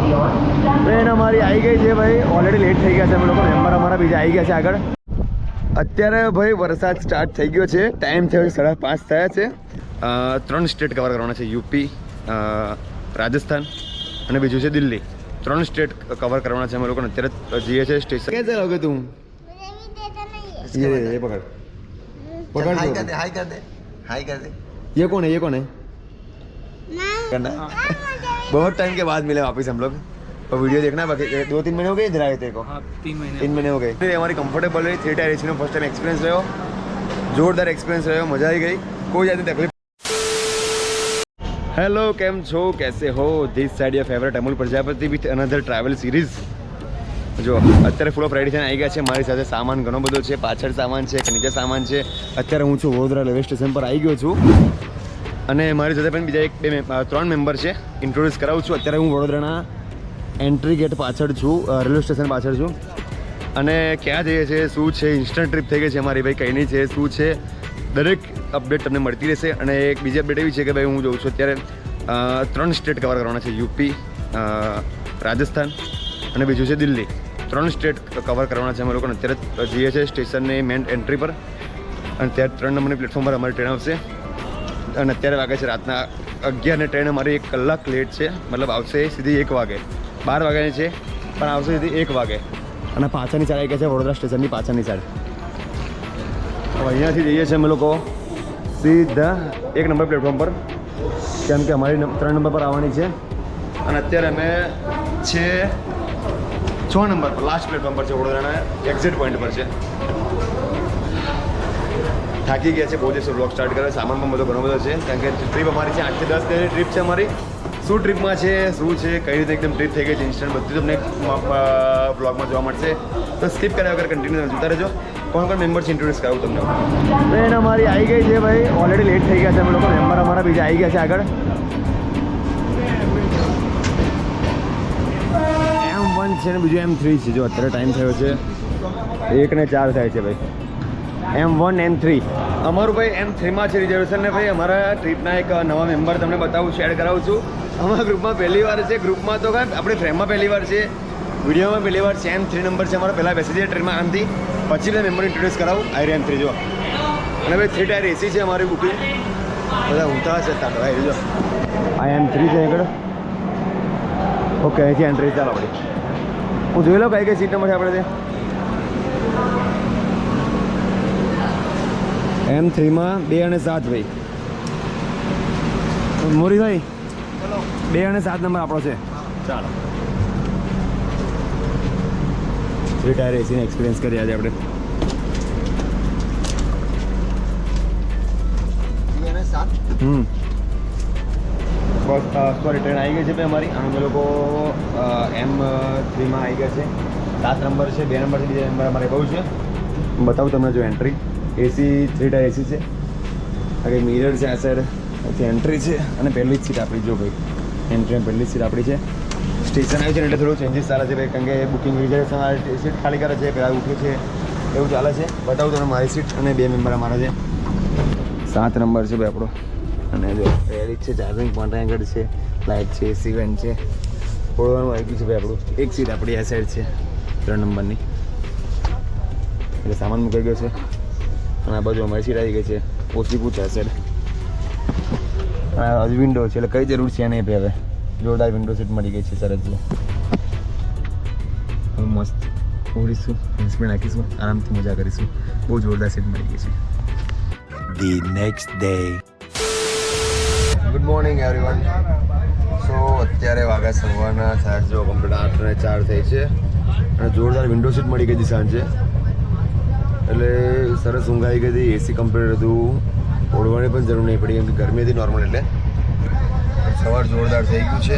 Train અમારી આવી ગઈ છે ભાઈ. ઓલરેડી લેટ થઈ ગયા છે અમે લોકો. મેમ્બર અમારા બીજા આવી ગયા છે આગળ. અત્યારે ભાઈ વરસાદ સ્ટાર્ટ થઈ ગયો છે. ટાઈમ થયો 5:30 થયા છે. 3 સ્ટેટ કવર કરવાના છે. યુપી, રાજસ્થાન અને બીજું છે દિલ્હી. 3 સ્ટેટ કવર કરવાના છે અમે લોકોને. અત્યારે જઈએ છીએ સ્ટેશન. कैसे रहोगे तुम? ये पकड़ पकड़ हाई कर दे, हाई कर दे, हाई कर दे. ये कौन है? ये कौन है? करना बहुत टाइम के बाद मिले वापस हम लोग. और वीडियो देखना बाकी 2-3 महीने हो गए इधर आए थे को. हाँ, 3 महीने हो गए. फिर हमारी कंफर्टेबल रही. 3 टायर एसी નો फर्स्ट टाइम एक्सपीरियंस रहो. जोरदार एक्सपीरियंस रहो. मजा आई गई. कोई ज़्यादा तकलीफ. हेलो, કેમ છો? कैसे हो? This side your favourite Amul Prajapati with another travel series. જો અત્યારે ફૂલ ઓફ રેડી થઈને આવી ગયા છે. મારી સાથે સામાન ઘણો બધો છે. પાછળ સામાન છે, નીચે સામાન છે. અત્યારે હું છું વડોદરા રેલવે સ્ટેશન પર આવી ગયો છું. અને મારી સાથે પણ બીજા 3 મેમ્બર છે. ઇન્ટ્રોડ્યુસ કરાવું છું. અત્યારે હું વડોદરાના એન્ટ્રી ગેટ પાછળ છું, રેલવે સ્ટેશન પાછળ છું. અને ક્યાં જઈએ છીએ, શું છે, ઇન્સ્ટન્ટ ટ્રીપ થઈ ગઈ છે અમારી ભાઈ, કંઈ નહીં છે, શું છે, દરેક અપડેટ તમને મળતી રહેશે. અને એક બીજી અપડેટ એવી છે કે ભાઈ હું જોઉં છું અત્યારે 3 સ્ટેટ કવર કરવાના છે. યુપી, રાજસ્થાન અને બીજું છે દિલ્હી. 3 સ્ટેટ કવર કરવાના છે અમે લોકોને. અત્યારે જઈએ છીએ સ્ટેશનની મેન એન્ટ્રી પર. અને ત્યારે 3 નંબરની પ્લેટફોર્મ પર અમારી ટ્રેન આવશે. અને અત્યારે વાગે છે રાતના 11 ને ટ્રેન અમારી 1 કલાક લેટ છે. મતલબ આવશે સીધી 1 વાગે. 12 વાગ્યાની છે પણ આવશે સીધી 1 વાગે. અને પાછળની સાઈડ આવી ગયા છે વડોદરા સ્ટેશનની પાછળની સાઈડ. હવે અહીંયાથી જઈએ છીએ અમે લોકો સીધા 1 નંબર પ્લેટફોર્મ પર, કેમ કે અમારી 3 નંબર પર આવવાની છે. અને અત્યારે અમે છે 6 નંબર પર, લાસ્ટ પ્લેટફોર્મ પર છે. વડોદરાના એક્ઝિટ પોઈન્ટ પર છે. થાકી ગયા છે બહુ દિવસ. વ્લોગ સ્ટાર્ટ કરે. સામાન પણ બધો ઘણો બધો છે, કારણ કે ટ્રીપ અમારી છે 8 થી 10 દિવસની ટ્રીપ છે અમારી. શું ટ્રીપમાં છે, શું છે, કઈ રીતે એકદમ ટ્રીપ થઈ ગઈ છે, ઇન્સ્ટન્ટ બધું તમને બ્લોગમાં જોવા મળશે. તો સ્કીપ કર્યા વગર કન્ટિન્યુ જોતા રહેજો. કોણ કોણ મેમ્બર્સ ઇન્ટ્રોડ્યુસ કરાવું તમને. ટ્રેન અમારી આવી ગઈ છે ભાઈ. ઓલરેડી લેટ થઈ ગયા છે અમે લોકો. મેમ્બર અમારા બીજા આવી ગયા છે આગળ. M1 છે ને બીજું M3 છે. જો અત્યારે ટાઈમ થયો છે 1:04 થાય છે ભાઈ. M1 M3 અમારું ભાઈ M3માં છે રિઝર્વેશન. ને ભાઈ અમારા ટ્રીપના એક નવા મેમ્બર તમને બતાવું છું, એડ કરાવું છું. અમારા ગ્રુપમાં પહેલી વાર છે. ગ્રુપમાં તો કાંઈ આપણે ફ્રેમમાં પહેલી વાર છે, વિડીયોમાં પહેલી વાર છે. M3 નંબર છે અમારો. પહેલાં બેસી જઈએ ટ્રેનમાં આમથી, પછી મેં મેમ્બર ઇન્ટ્રોડ્યુસ કરાવું. આઈ M3 જો. અને ભાઈ 3 ટાયર એસી છે અમારી બુકિંગ. બધા ઊંઘતા હશે તાર ભાઈ. જો આ M3 છે આગળ. ઓકે, અહીંથી એન્ટ્રી ચાલો આપણી. હું જોઈ લઉં કઈ સીટ નંબર છે આપણે ત્યાં. M3માં 2 અને 7 ભાઈ. મોરીભાઈ 2 અને 7 નંબર આપણો છે. ચાલો 3 ટાયર એસીનો એક્સપિરિયન્સ કરીએ આજે આપણે. 2 અને 7 બસ સોરી ટ્રેન આવી ગઈ છે ભાઈ અમારી. અમે લોકો M3માં આવી ગયા છે. 7 નંબર છે, 2 નંબર છે, બીજા નંબર અમારે બહુ છે. બતાવું તમને. જો એન્ટ્રી એસી 3 ટાયર એસી છે. આગળ મિરર છે આ સાઈડ. પછી એન્ટ્રી છે અને પહેલી જ સીટ આપણી. જો ભાઈ એન્ટ્રી પહેલી જ સીટ આપણી છે. સ્ટેશન આવ્યું છે ને એટલે થોડું ચેન્જીસ ચાલે છે ભાઈ, કારણ કે બુકિંગ રિઝર્વેશન સીટ ખાલી કરે છે, પહેલાં ઉઠ્યું છે, એવું ચાલે છે. બતાવું તમને મારી સીટ અને 2 મેમ્બર અમારા છે. 7 નંબર છે ભાઈ આપણો. અને જો રેડી છે, ચાર્જિંગ પોઈન્ટ આગળ છે, લાઇટ છે, એસી વેન્ટ છે. ઓળવાનું આવી ગયું છે ભાઈ આપણું. એક સીટ આપણી આ સાઈડ છે 3 નંબરની. એટલે સામાન મૂકાઈ ગયો છે. અને આ બાજુ અમારી સીટ આવી ગઈ છે. ઓછી પૂછે આ સાઈડ. હજુ વિન્ડો છે એટલે કઈ જરૂર છે નહીં ભાઈ. હવે જોરદાર વિન્ડો સીટ મળી ગઈ છે. સરસ જુઓ. હવે મસ્ત ઓળીશું, હેન્ડસ્પ્રે નાખીશું, આરામથી મજા કરીશું. બહુ જોરદાર સીટ મળી ગઈ છે. The next day. Good morning everyone. So અત્યારે વાગ્યા સવારના 7 જો કમ્પ્લીટ 8:04 થઈ છે. અને જોરદાર વિન્ડો સીટ મળી ગઈ હતી સાંજે. એટલે સરસ ઊંઘ આવી ગઈ હતી. એસી કમ્પ્લીટ હતું. ઓળવાની પણ જરૂર નહીં પડી, કેમ કે ગરમી હતી નોર્મલ. એટલે સવાર જોરદાર થઈ ગયું છે.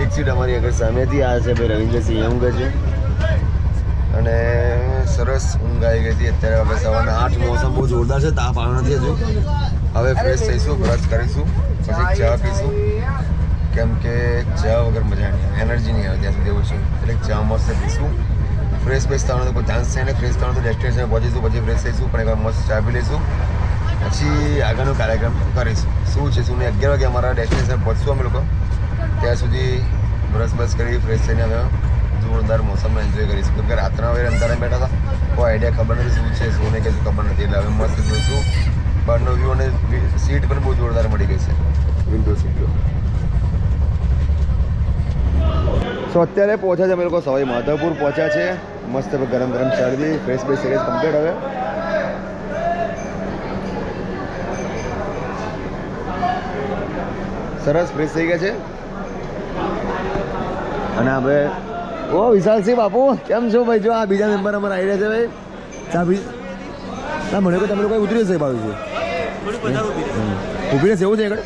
એક સીટ અમારી આગળ સામેથી આ છે ભાઈ રવિન્દ્રસિંહ ઊંઘે છે. અને સરસ ઊંઘ આવી ગઈ હતી. અત્યારે હવે સવારના 8. મોસમ બહુ જોરદાર છે. તાપ આવ્યો નથી હજુ. હવે ફ્રેશ થઈશું, બ્રશ કરીશું, પછી ચા પીશું, કેમ કે ચા વગર મજા નહીં આવે, એનર્જી નહીં આવે ત્યાં સુધી એવું છે. એટલે ચા મસ્ત પીશું. ફ્રેશ થવાનો તો કોઈ ચાન્સ છે ને. ફ્રેશ થવાનો તો ડેસ્ટિનેશન પહોંચીશું, પછી ફ્રેશ થઈશું, પણ એકવાર મસ્ત ચા પી લઈશું, પછી આગળનો કાર્યક્રમ કરીશું. શું છે શું નહીં. 11 વાગે અમારા ડેસ્ટિનેશન પહોંચશું અમે લોકો. ત્યાં સુધી બ્રશ બસ કરી ફ્રેશ થઈને હવે જોરદાર મોસમનો એન્જોય કરીશું. કેમ કે રાતના હવે અંધારે બેઠા હતા, કોઈ આઈડિયા ખબર નથી શું છે શું નહીં, કશું ખબર નથી. એટલે હવે મસ્ત જોઈશું બહારનો વ્યૂ, અને સીટ પણ બહુ જોરદાર મળી ગઈ છે, વિન્ડો સીટ. સો અત્યારે પહોંચ્યા છે અમે લોકો સવાઈ માધવપુર પહોંચ્યા છે. મસ્ત ગરમ ગરમ શરદી, ફ્રેશ બેસ સિરીઝ કમ્પ્લીટ. હવે સરસ ફ્રેશ થઈ ગયા છે. અને હવે ઓ વિશાલસિંહ બાપુ કેમ છો ભાઈ? જો આ બીજા મેમ્બર અમારા આવી રહ્યા છે ભાઈ. ચા બી ના મને કોઈ તમે લોકો ઉતરી જશે ભાવ છે, ઊભી રહેશે એવું છે આગળ.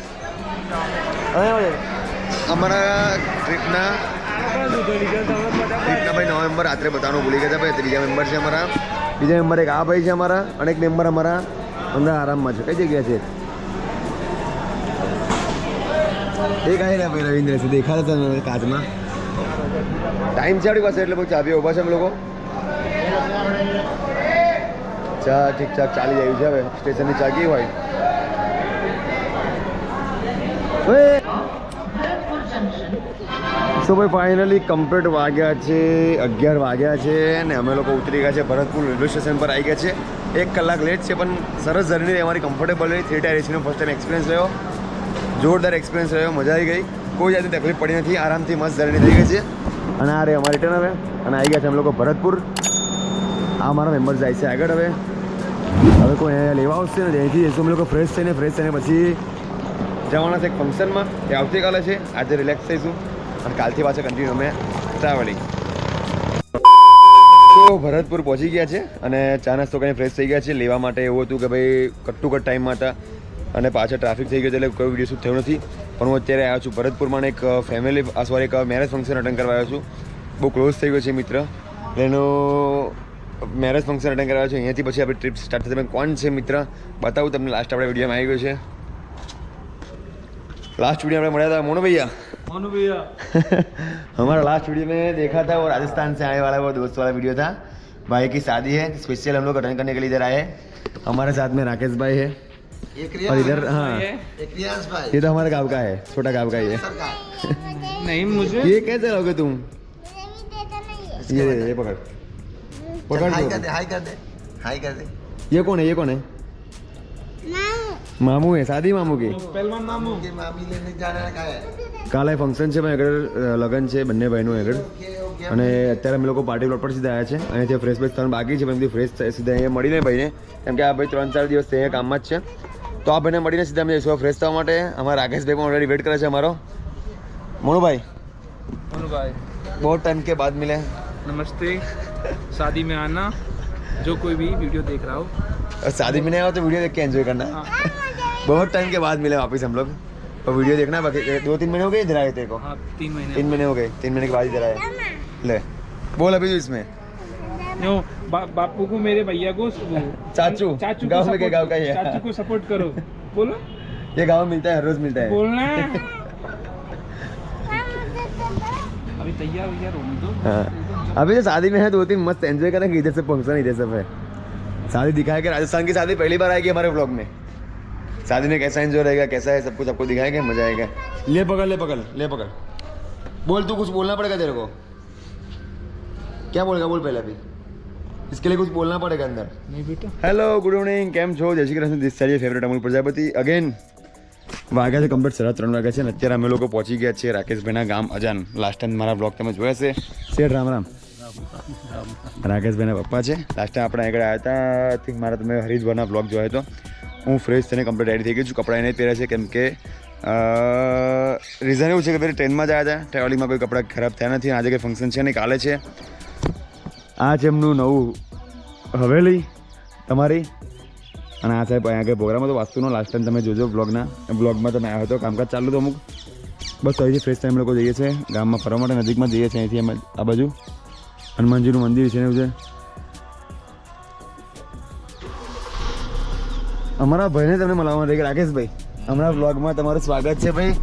અમારા ટ્રીપના ભાઈ નવેમ્બર રાત્રે બતાવવાનું ભૂલી ગયા ભાઈ. ત્રીજા મેમ્બર છે અમારા, બીજા મેમ્બર એક આ ભાઈ છે અમારા, અને એક મેમ્બર અમારા અંદર આરામમાં છે. કઈ જગ્યા છે એક આવી રહ્યા ભાઈ રવિન્દ્ર છે, દેખાતા હતા કાચમાં. ટાઈમ છે આપણી પાસે એટલે બહુ ચાબી ઊભા છે અમે લોકો. ચા ઠીકઠાક ચાલી જાય છે. હવે સ્ટેશનની ચા કેવી હોય? સો ભાઈ ફાઇનલી કમ્પ્લીટ વાગ્યા છે 11 વાગ્યા છે, અને અમે લોકો ઉતરી ગયા છે ભરતપુર રેલવે સ્ટેશન પર આવી ગયા છે. 1 કલાક લેટ છે પણ સરસ જર્ની રહી અમારી, કમ્ફર્ટેબલ રહી. 3 ટાયર એસીનો ફર્સ્ટ ટાઈમ એક્સપિરિયન્સ રહ્યો, જોરદાર એક્સપિરિયન્સ રહ્યો, મજા આવી ગઈ. કોઈ જાતની તકલીફ પડી નથી, આરામથી મસ્ત જર્ની થઈ ગઈ છે. અને આ રે અમારી રિટર્ન હવે, અને આવી ગયા છે અમે લોકો ભરતપુર. આ મારા મેમ્બર જાય છે આગળ. હવે કોઈ અહીંયા લેવા આવશે ને ત્યાંથી જઈશું અમે લોકો ફ્રેશ થઈને પછી જવાના છે એક ફંક્શનમાં. એ આવતીકાલે છે, આજે રિલેક્સ થઈશું અને કાલથી પાછા કન્ટિન્યુ અમે ટ્રાવેલિંગ. તો ભરતપુર પહોંચી ગયા છે અને ચા નાસ્તો કરીને ફ્રેશ થઈ ગયા છે. લેવા માટે એવું હતું કે ભાઈ કટ ટુ કટ ટાઈમમાં હતા અને પાછળ ટ્રાફિક થઈ ગયો એટલે કોઈ વિડીયો શૂટ થયો નથી. પણ હું અત્યારે આવ્યો છું ભરતપુરમાં એક ફેમિલી એક મેરેજ ફંક્શન અટેન્ડ કરવા આવ્યો છું. બહુ ક્લોઝ થઈ ગયો છે મિત્ર, એનો મેરેજ ફંક્શન અટેન્ડ કરવા આવ્યો છું. અહીંયાથી પછી આપણી ટ્રીપ સ્ટાર્ટ થશે. કોણ છે મિત્ર બતાવું તમને. લાસ્ટ આપણે વિડીયોમાં આવી ગયો છે. लास्ट वीडियो में મળ્યા था मोनू भैया हमारा लास्ट वीडियो में देखा था वो राजस्थान से आने वाला वो दोस्त वाला वीडियो था. भाई की शादी है, स्पेशल हम लोग अटेंड करने के लिए इधर आए हैं. हमारे साथ में राकेश भाई है और इधर हाँ ये तो हमारे गाँव का है, छोटा गाँव का ही है. नहीं मुझे ये कैसे लोगे तुम? ये पकड़ पकड़ हाई कर दे हाई कर दे. ये कौन है? मामू है, शादी मामू की. पहलवान मामू के मामी लेने जाना का है. કાલે ફંક્શન છે ભાઈ, આગળ લગ્ન છે બંને ભાઈનું આગળ. અને અત્યારે અમે લોકો પાર્ટી પ્લોટ પર સીધા આવ્યા છે. અહીંયાથી ફ્રેશ બેસ થવાનું બાકી છે, પણ બધી ફ્રેશ સીધા અહીંયા મળીને ભાઈને, કેમ કે આ ભાઈ 3-4 દિવસ અહીંયા કામમાં જ છે. તો આ ભાઈને મળીને સીધા અમે જઈશું ફ્રેશ થવા માટે. અમારા રાકેશભાઈ પણ ઓલરેડી વેટ કરે છે અમારો. મોનુભાઈ બહુ ટાઈમ કે બાદ મિલે. नमस्ते. शादी में आना जो कोई भी वीडियो देख रहा हो. शादी में नहीं आओ तो वीडियो देख के एंजॉय करना. बहुत टाइम के बाद मिले वापस हम लोग, और वीडियो देखना. बाकी 2-3 महीने हो गए इधर आए थे को. हाँ 3 महीने 3 महीने हो गए, 3 महीने के बाद इधर आए. ले बोल अभी इसमें जो बापू को मेरे भैया को चाचू गाँव में के गाँव का ही है. चाचू को सपोर्ट करो. बोलो ये गाँव में मिलता है, हर रोज मिलता है. बोलना है. अभी तैयार होने दो. हाँ अभी तो शादी में है 2-3 मस्त एंजॉय करेंगे. इधर से फंक्शन इधर सब है. शादी दिखाएंगे, राजस्थान की शादी पहली बार आएगी हमारे व्लॉग में. शादी में कैसा एंजॉय रहेगा, कैसा है सब कुछ आपको दिखाएंगे, मजा आएगा. ले पकड़ बोल. तू कुछ बोलना पड़ेगा तेरे को. क्या बोलेगा बोल पहले. अभी इसके लिए कुछ बोलना पड़ेगा अंदर. नहीं बेटा. હેલો ગુડ ઇવનિંગ, કેમ છો? જય શ્રી કૃષ્ણ. દિસ સારી ફેવરેટ અમૂલ પ્રજાપતિ અગેન. વાગ્યા છે કમ્પ્લીટ 3:30 વાગ્યા છે અને અત્યારે અમે લોકો પહોંચી ગયા છીએ રાકેશભાઈના ગામ અજાન. લાસ્ટ ટાઈમ મારા બ્લોગ તમે જોયા છે. શેઠ રામ રામ. રાકેશભાઈના પપ્પા છે. લાસ્ટ ટાઈમ આપણે આગળ આવ્યા હતા, આઈ થિંક મારા તમે હરીશભાઈના બ્લોગ જોયો હતો. હું ફ્રેશ થઈને કમ્પ્લીટ રેડી થઈ ગઈ છું. કપડાં એને જ પહેર્યા છે કેમ કે રીઝન એવું છે કે પેલી ટ્રેનમાં જ આવ્યા હતા, ટ્રાવેલિંગમાં કોઈ કપડાં ખરાબ થયા નથી. આજે કંઈ ફંક્શન છે ને કાલે છે. આ છે એમનું નવું હવેલી તમારી. અને આ સાહેબ અહીંયા આગળ પ્રોગ્રામ હતો વાસ્તુનો. લાસ્ટ ટાઈમ તમે જોજો બ્લોગમાં તમે આવ્યો હતો, કામકાજ ચાલુ તો અમુક. બસ તો અહીંથી ફ્રેશ ટાઈમ લોકો જઈએ છીએ ગામમાં ફરવા માટે, નજીકમાં જઈએ છીએ. અહીંથી અમે આ બાજુ હનુમાનજીનું મંદિર છે એવું છે. અમારા ભાઈને તમને મળવા માટે રાકેશભાઈ, હમણાં બ્લોગમાં તમારું સ્વાગત છે ભાઈ.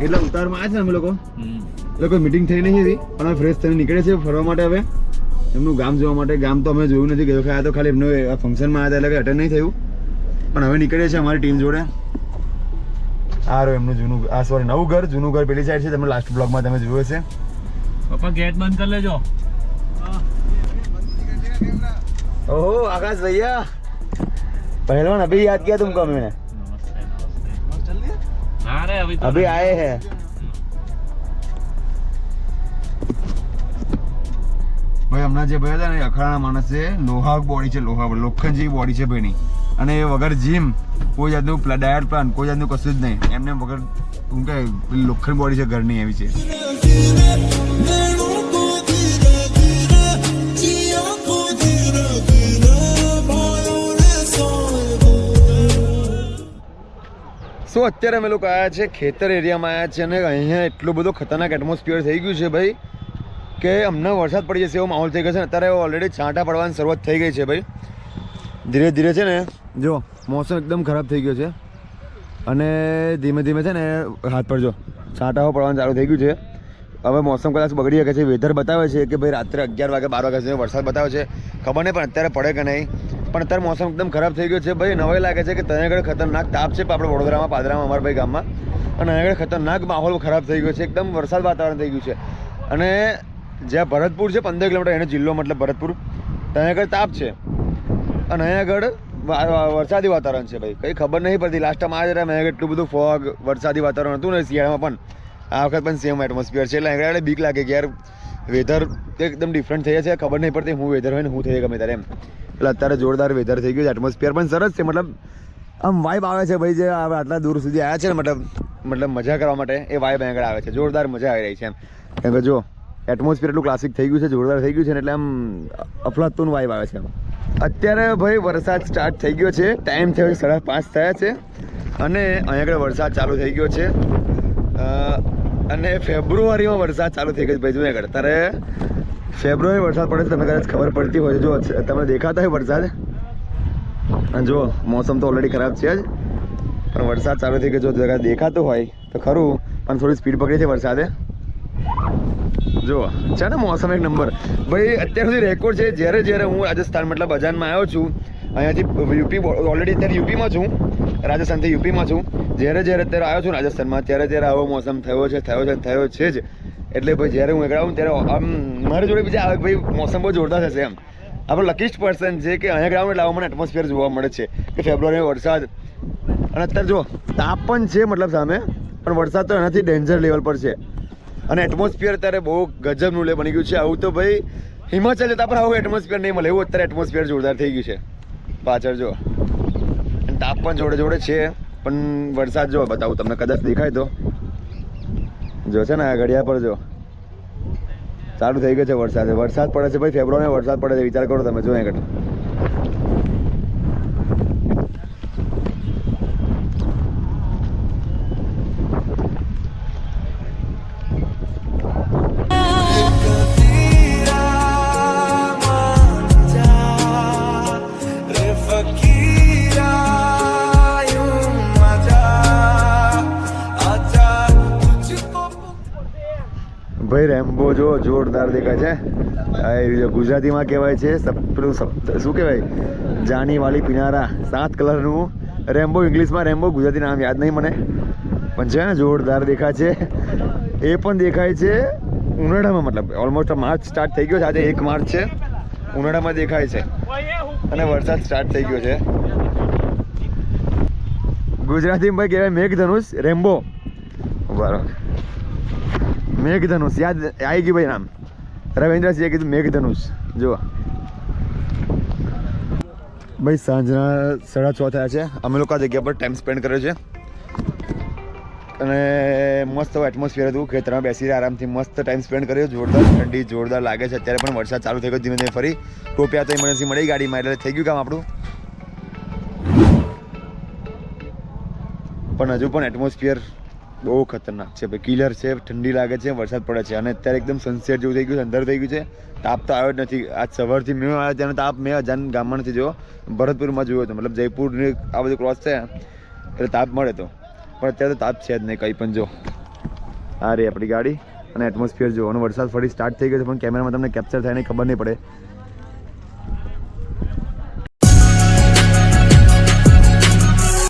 એટલે ઉતારમાં આ છે અમે લોકો કોઈ મિટિંગ થઈ નહીં હતી, પણ અમે ફ્રેશ થઈને નીકળે છે ફરવા માટે. હવે એમનું ગામ જોવા માટે. ગામ તો અમે જોયું નથી, ગયો આ તો ખાલી એમનું ફંક્શનમાં આવ્યા હતા એટલે અટેન્ડ નહીં થયું. પણ હવે નીકળીએ છીએ અમારી ટીમ જોડે. આ રહ્યું એમનું નવું ઘર. જૂનું ઘર પેલી સાઈડ છે, તમે લાસ્ટ બ્લોગમાં તમે જોયું છે. पापा गेट बंद कर ले जो ओहो आकाश भैया पहलवान अभी याद किया तुमको मैंने हाँ रे अभी आए हैं ભાઈ હમણાં જે ભાઈ હતા ને અખાડાના માણસ છે લોહા બોડી છે લોહા લોખંડ જેવી બોડી છે ભાઈની અને એ વગર જીમ કોઈ જાતનું ડાયટ પ્લાન કોઈ જાતનું કશું જ નહીં એમને વગર શું કે લોખંડ બોડી છે ઘરની એવી છે સો અત્યારે અમે લોકો આવ્યા છે ખેતર એરિયામાં આવ્યા છે અને અહીંયા એટલું બધું ખતરનાક એટમોસ્ફિયર થઈ ગયું છે ભાઈ કે હમણાં વરસાદ પડી જશે એવો માહોલ થઈ ગયો છે અત્યારે ઓલરેડી છાંટા પડવાની શરૂઆત થઈ ગઈ છે ભાઈ ધીરે ધીરે છે ને જો મોસમ એકદમ ખરાબ થઈ ગયો છે અને ધીમે ધીમે છે ને હાથ પર જો છાંટાઓ પડવાનું ચાલુ થઈ ગયું છે હવે મોસમ કદાચ બગડી શકે છે વેધર બતાવે છે કે ભાઈ રાત્રે 11 વાગે 12 વાગ્યા સુધી વરસાદ બતાવે છે ખબર નહીં પણ અત્યારે પડે કે નહીં પણ અત્યારે મોસમ એકદમ ખરાબ થઈ ગયો છે ભાઈ નવાઈ લાગે છે કે ત્યાં આગળ ખતરનાક તાપ છે આપણે વડોદરામાં પાદરામાં અમારા ભાઈ ગામમાં અને અહીંયા આગળ ખતરનાક માહોલ ખરાબ થઈ ગયો છે એકદમ વરસાદ વાતાવરણ થઈ ગયું છે અને જ્યાં ભરતપુર છે 15 કિલોમીટર એનો જિલ્લો મતલબ ભરતપુર ત્યાં આગળ તાપ છે અને અહીંયા આગળ વરસાદી વાતાવરણ છે ભાઈ કંઈ ખબર નહીં પડતી લાસ્ટ ટાઈમ આ જ રહ્યા એટલું બધું ફોગ વરસાદી વાતાવરણ હતું ને શિયાળામાં પણ આ વખત પણ સેમ એટમોસ્ફિયર છે એટલે આગળ બીક લાગે કે યાર વેધર એકદમ ડિફરન્ટ થઈ છે ખબર નહીં પડતી હું વેધર હોય ને હું થઈ ગમે ત્યારે એમ એટલે અત્યારે જોરદાર વેધર થઈ ગયું છે એટમોસ્ફિયર પણ સરસ છે મતલબ આમ વાઇબ આવે છે ભાઈ જે આટલા દૂર સુધી આવ્યા છે ને મતલબ મજા કરવા માટે એ વાઇબ આગળ આવે છે જોરદાર મજા આવી રહી છે એમ કેમ કે જો એટમોસ્ફિયર એટલું ક્લાસિક થઈ ગયું છે જોરદાર થઈ ગયું છે ને એટલે આમ અફલાતુન વાઇબ આવે છે અત્યારે ભાઈ વરસાદ સ્ટાર્ટ થઈ ગયો છે ટાઈમ થયો 5:30 થયા છે અને અહીંયા આગળ વરસાદ ચાલુ થઈ ગયો છે અને ફેબ્રુઆરીમાં વરસાદ ચાલુ થઈ ગયો ભાઈ જુનાગઢ ત્યારે ફેબ્રુઆરી વરસાદ પડે છે તમને કદાચ ખબર પડતી હોય જો તમને દેખાતા હોય વરસાદ અને જો મોસમ તો ઓલરેડી ખરાબ છે જ પણ વરસાદ ચાલુ થઈ ગયો જો દેખાતો હોય તો ખરું પણ થોડી સ્પીડ પકડી છે વરસાદે જો છે ને મોસમ એક નંબર ભાઈ અત્યાર સુધી રેકોર્ડ છે જ્યારે હું રાજસ્થાન મતલબ અજાનમાં આવ્યો છું અહીંયાથી યુપી ઓલરેડી અત્યારે યુપીમાં છું રાજસ્થાનથી યુપીમાં છું જ્યારે અત્યારે આવ્યો છું રાજસ્થાનમાં ત્યારે આવો મોસમ થયો છે જ એટલે ભાઈ જ્યારે હું આગળ આવું ત્યારે આમ મારી જોડે બીજા આવે ભાઈ મોસમ બહુ જોરદાર થશે એમ આપણો લકીસ્ટ પર્સન છે કે અહીંયા આવું એટલે આવો મને એટમોસ્ફિયર જોવા મળે છે કે ફેબ્રુઆરીમાં વરસાદ અને અત્યારે જો તાપ પણ છે મતલબ સામે પણ વરસાદ તો એનાથી ડેન્જર લેવલ પર છે અને એટમોસ્ફિયર અત્યારે બહુ ગજબનું બની ગયું છે આવું તો ભાઈ હિમાચલ જતા પણ આવું એટમોસ્ફિયર નહીં મળે એવું અત્યારે એટમોસ્ફિયર જોરદાર થઈ ગયું છે પાછળ જો અને તાપ પણ જોડે છે પણ વરસાદ જો બતાવું તમને કદાચ દેખાય તો જો છે ને આ ઘડિયા પર જો ચાલુ થઈ ગયો છે વરસાદ પડે છે ભાઈ ફેબ્રુઆરીમાં વરસાદ પડે છે વિચાર કરો તમે જો આગળ ભાઈ રેમ્બો જો જોરદાર દેખાય છે ગુજરાતીમાં કહેવાય છે શું કહેવાય જાની વાલી પિનારા 7 કલરનું રેમ્બો ઇંગ્લિશમાં રેમ્બો ગુજરાતી નામ યાદ નહીં મને પણ છે ને જોરદાર દેખાય છે એ પણ દેખાય છે ઉનાળામાં મતલબ ઓલમોસ્ટ માર્ચ સ્ટાર્ટ થઈ ગયો છે આજે 1 માર્ચ છે ઉનાળામાં દેખાય છે અને વરસાદ સ્ટાર્ટ થઈ ગયો છે ગુજરાતીમાં ભાઈ કહેવાય મેઘધનુષ રેમ્બો બરાબર મેઘધનુષ યાદ આવી ગયું ભાઈ નામ રવિન્દ્રસિંહે કીધું મેઘધનુષ જો ભાઈ સાંજના 6:30 થયા છે અમે લોકો આ જગ્યા પર ટાઈમ સ્પેન્ડ કર્યો છે અને મસ્ત એટમોસ્ફિયર હતું ખેતરમાં બેસી આરામથી મસ્ત ટાઈમ સ્પેન્ડ કર્યો જોરદાર ઠંડી જોરદાર લાગે છે અત્યારે પણ વરસાદ ચાલુ થઈ ગયો ધીમે ધીમે ફરી ટોપિયા તો ઇમરજન્સી મળી ગાડીમાં એટલે થઈ ગયું કામ આપણું પણ હજુ પણ એટમોસ્ફિયર બહુ ખતરનાક છે ભાઈ કિલર છે ઠંડી લાગે છે વરસાદ પડે છે અને અત્યારે એકદમ સનસેટ જેવું થઈ ગયું છે અંધારું થઈ ગયું છે તાપ તો આવ્યો જ નથી આજ સવારથી મેં આવ્યા ત્યાંનો તાપ મેં અજાન ગામમાં નથી જોયો ભરતપુરમાં જોયો હતો મતલબ જયપુરની આ બધું ક્રોસ છે એટલે તાપ મળે તો પણ અત્યારે તો તાપ છે જ નહીં કંઈ પણ જો આ રહી આપણી ગાડી અને એટમોસ્ફિયર જો અને વરસાદ ફરી સ્ટાર્ટ થઈ ગયો છે પણ કેમેરામાં તમને કેપ્ચર થાય નહીં ખબર નહીં પડે